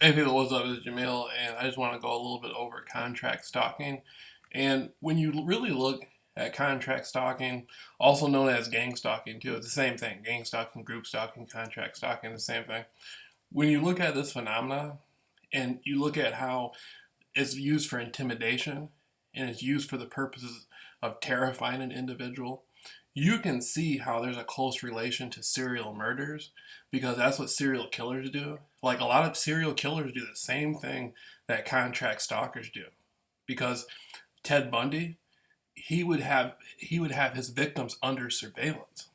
Hey people, what's up? It's Jameel, and I just want to go a little bit over contract stalking. And when you really look at contract stalking, also known as gang stalking too, it's the same thing. Gang stalking, group stalking, contract stalking, the same thing. When you look at this phenomena and you look at how it's used for intimidation and it's used for the purposes of terrifying an individual, you can see how there's a close relation to serial murders because that's what serial killers do. Like a lot of serial killers do the same thing that contract stalkers do. Because Ted Bundy, he would have his victims under surveillance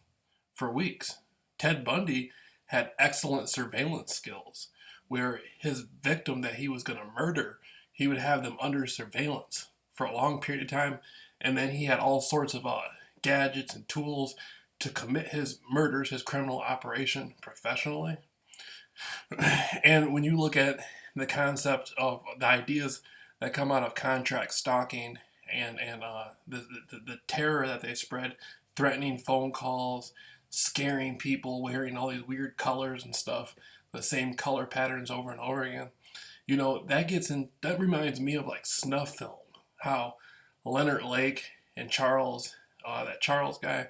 for weeks. Ted Bundy had excellent surveillance skills where his victim that he was going to murder, he would have them under surveillance for a long period of time, and then he had all sorts of gadgets and tools to commit his murders, his criminal operation professionally. And when you look at the concept of the ideas that come out of contract stalking and the terror that they spread, threatening phone calls, scaring people, wearing all these weird colors and stuff, the same color patterns over and over again. That reminds me of like snuff film. How Leonard Lake and that Charles guy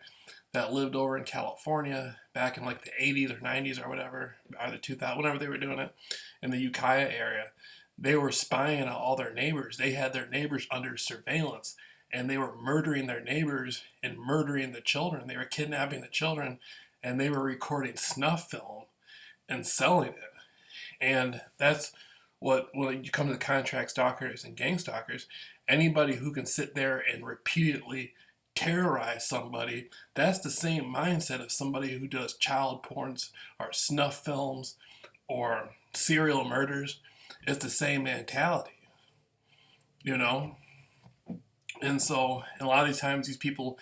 that lived over in California back in like the 80s or 90s or whatever, or the 2000s, whenever they were doing it, in the Ukiah area. They were spying on all their neighbors. They had their neighbors under surveillance, and they were murdering their neighbors and murdering the children. They were kidnapping the children, and they were recording snuff film and selling it. And that's what, when you come to the contract stalkers and gang stalkers, anybody who can sit there and repeatedly terrorize somebody, that's the same mindset of somebody who does child porns or snuff films or serial murders. It's the same mentality, you know? And so, a lot of these times, these people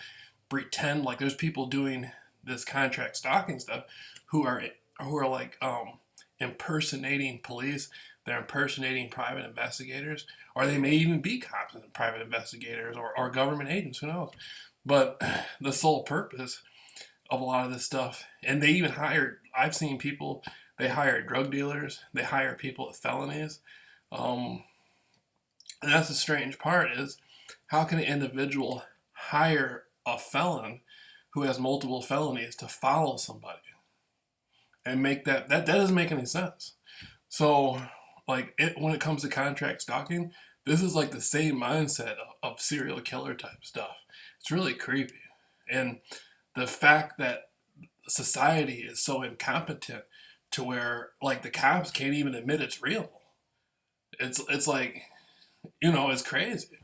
pretend like there's people doing this contract stalking stuff who are impersonating police. They're impersonating private investigators, or they may even be cops and private investigators, or government agents. Who knows? But the sole purpose of a lot of this stuff, and they even hired. I've seen people. They hire drug dealers. They hire people with felonies. Um, and that's the strange part is how can an individual hire a felon who has multiple felonies to follow somebody and make that doesn't make any sense. So when it comes to contract stalking, this is like the same mindset of serial killer type stuff. It's really creepy. And the fact that society is so incompetent to where like the cops can't even admit it's real. It's like, it's crazy.